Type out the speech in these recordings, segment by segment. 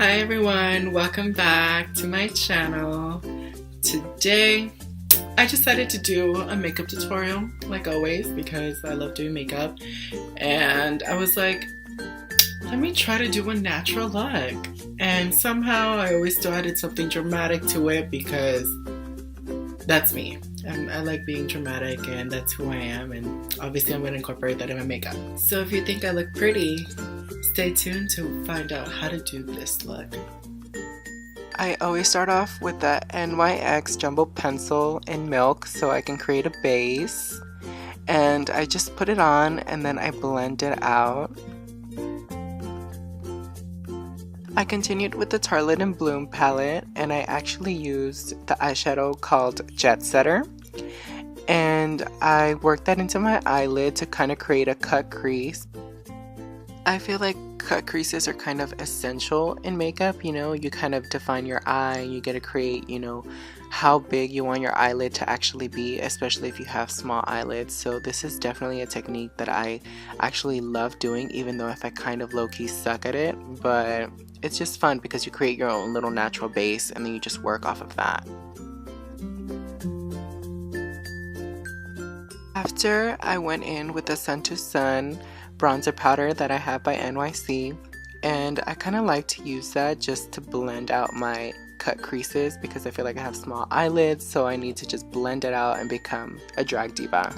Hi everyone, welcome back to my channel. Today I decided to do a makeup tutorial like always because I love doing makeup, and I was like, let me try to do a natural look. And somehow I always still added something dramatic to it because that's me. I like being dramatic and that's who I am, and obviously I'm going to incorporate that in my makeup. So if you think I look pretty, stay tuned to find out how to do this look. I always start off with the NYX Jumbo Pencil in Milk so I can create a base. And I just put it on and then I blend it out. I continued with the Tartelette in Bloom palette, and I actually used the eyeshadow called Jet Setter, and I worked that into my eyelid to kind of create a cut crease. I feel like cut creases are kind of essential in makeup, you kind of define your eye, you get to create, how big you want your eyelid to actually be, especially if you have small eyelids. So this is definitely a technique that I actually love doing, even though if I kind of low-key suck at it, but it's just fun because you create your own little natural base and then you just work off of that. After I went in with the Sun to Sun bronzer powder that I have by NYC, and I kind of like to use that just to blend out my cut creases because I feel like I have small eyelids, so I need to just blend it out and become a drag diva.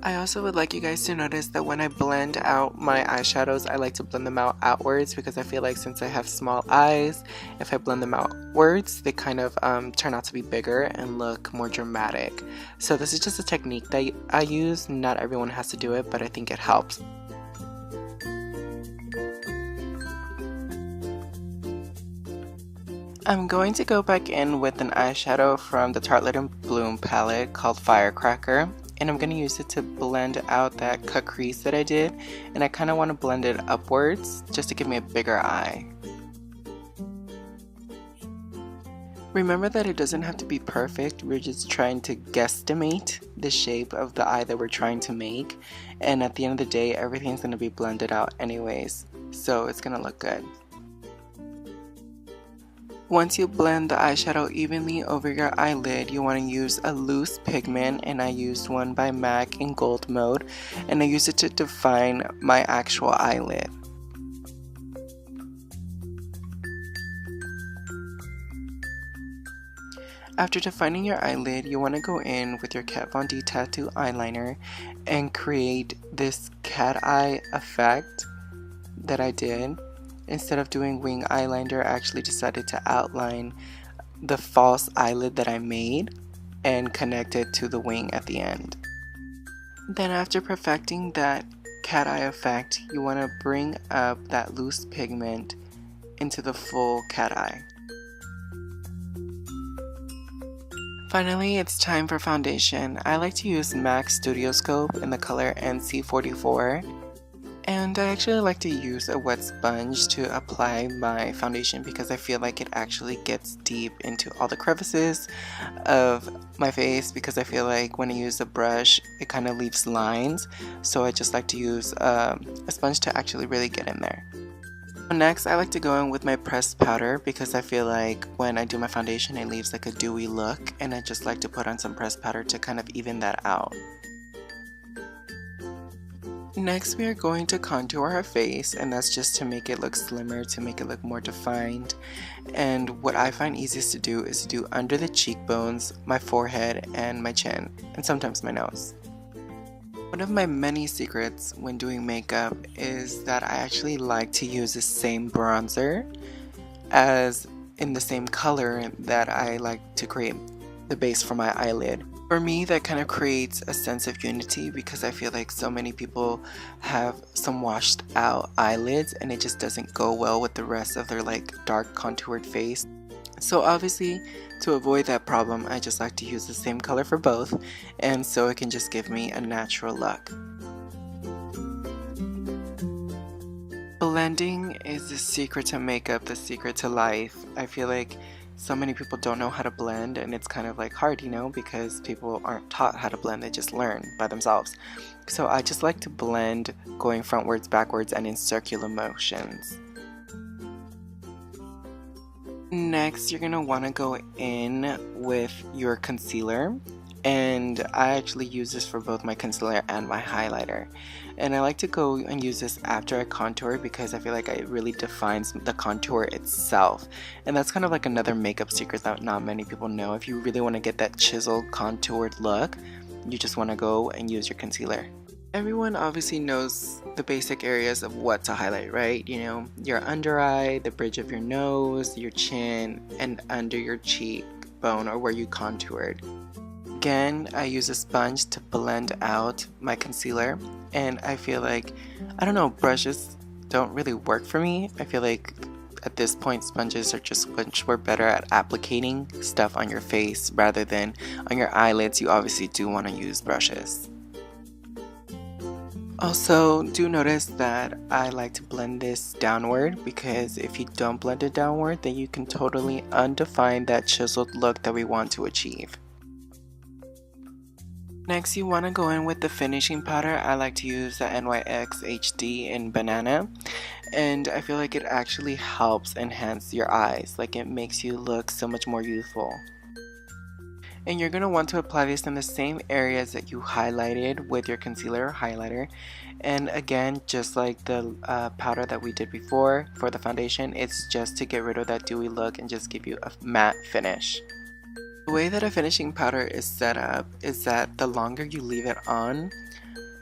I also would like you guys to notice that when I blend out my eyeshadows, I like to blend them out outwards because I feel like since I have small eyes, if I blend them outwards, they kind of turn out to be bigger and look more dramatic. So this is just a technique that I use. Not everyone has to do it, but I think it helps. I'm going to go back in with an eyeshadow from the Tartelette in Bloom palette called Firecracker, and I'm going to use it to blend out that cut crease that I did, and I kind of want to blend it upwards just to give me a bigger eye. Remember that it doesn't have to be perfect, we're just trying to guesstimate the shape of the eye that we're trying to make, and at the end of the day everything's going to be blended out anyways, so it's going to look good. Once you blend the eyeshadow evenly over your eyelid, you want to use a loose pigment, and I used one by MAC in Gold Mode, and I used it to define my actual eyelid. After defining your eyelid, you want to go in with your Kat Von D Tattoo eyeliner and create this cat eye effect that I did. Instead of doing wing eyeliner, I actually decided to outline the false eyelid that I made and connect it to the wing at the end. Then after perfecting that cat eye effect, you want to bring up that loose pigment into the full cat eye. Finally, it's time for foundation. I like to use MAC Studio Scope in the color NC44. And I actually like to use a wet sponge to apply my foundation because I feel like it actually gets deep into all the crevices of my face, because I feel like when I use a brush it kind of leaves lines, so I just like to use a sponge to actually really get in there. Next, I like to go in with my pressed powder because I feel like when I do my foundation it leaves like a dewy look, and I just like to put on some pressed powder to kind of even that out. Next, we are going to contour our face, and that's just to make it look slimmer, to make it look more defined. And what I find easiest to do is to do under the cheekbones, my forehead, and my chin, and sometimes my nose. One of my many secrets when doing makeup is that I actually like to use the same bronzer as in the same color that I like to create the base for my eyelid. For me, that kind of creates a sense of unity because I feel like so many people have some washed out eyelids and it just doesn't go well with the rest of their like dark contoured face. So obviously, to avoid that problem, I just like to use the same color for both, and so it can just give me a natural look. Blending is the secret to makeup, the secret to life. I feel like so many people don't know how to blend, and it's kind of like hard, because people aren't taught how to blend, they just learn by themselves. So I just like to blend going frontwards, backwards, and in circular motions. Next, you're going to want to go in with your concealer, and I actually use this for both my concealer and my highlighter. And I like to go and use this after I contour because I feel like it really defines the contour itself. And that's kind of like another makeup secret that not many people know. If you really want to get that chiseled, contoured look, you just want to go and use your concealer. Everyone obviously knows the basic areas of what to highlight, right? You know, your under eye, the bridge of your nose, your chin, and under your cheekbone or where you contoured. Again, I use a sponge to blend out my concealer, and I feel like, I don't know, brushes don't really work for me. I feel like at this point sponges are just much more better at applicating stuff on your face rather than on your eyelids. You obviously do want to use brushes. Also, do notice that I like to blend this downward because if you don't blend it downward, then you can totally undefine that chiseled look that we want to achieve. Next, you want to go in with the finishing powder. I like to use the NYX HD in Banana, and I feel like it actually helps enhance your eyes. Like, it makes you look so much more youthful. And you're going to want to apply this in the same areas that you highlighted with your concealer or highlighter. And again, just like the powder that we did before for the foundation, it's just to get rid of that dewy look and just give you a matte finish. The way that a finishing powder is set up is that the longer you leave it on,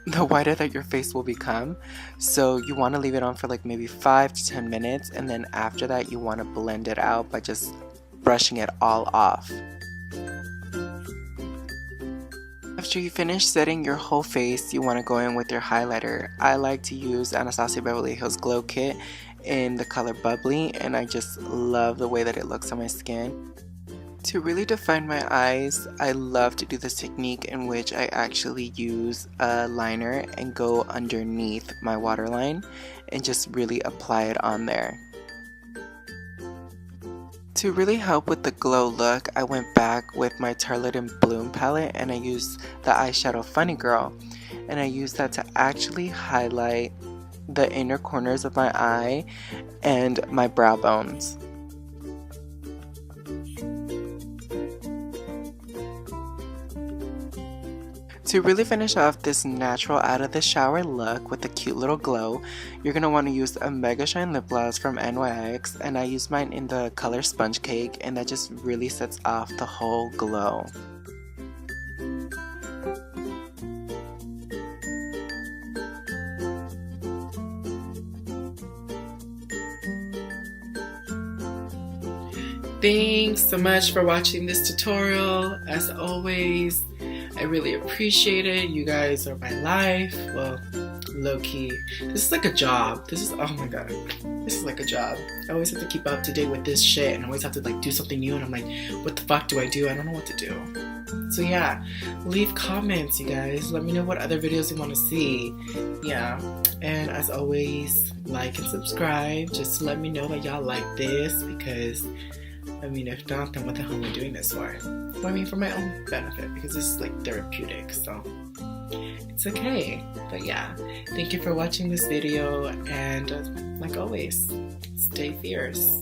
the whiter that your face will become. So you want to leave it on for like maybe 5 to 10 minutes, and then after that you want to blend it out by just brushing it all off. After you finish setting your whole face, you want to go in with your highlighter. I like to use Anastasia Beverly Hills Glow Kit in the color Bubbly, and I just love the way that it looks on my skin. To really define my eyes, I love to do this technique in which I actually use a liner and go underneath my waterline and just really apply it on there. To really help with the glow look, I went back with my Tartelette in Bloom palette and I used the eyeshadow Funny Girl, and I used that to actually highlight the inner corners of my eye and my brow bones. To really finish off this natural out of the shower look with a cute little glow, you're going to want to use a Mega Shine lip gloss from NYX, and I use mine in the color Sponge Cake, and that just really sets off the whole glow. Thanks so much for watching this tutorial. As always, I really appreciate it. You guys are my life. Well, low-key. This is like a job. This is, oh my god. This is like a job. I always have to keep up to date with this shit, and I always have to like do something new, and I'm like, what the fuck do I do? I don't know what to do. So yeah, leave comments, you guys. Let me know what other videos you want to see. Yeah, and as always, like and subscribe. Just let me know that y'all like this, because I mean, if not, then what the hell am I doing this for? Well, I mean, for my own benefit, because this is like therapeutic, so it's okay. But yeah, thank you for watching this video, and like always, stay fierce.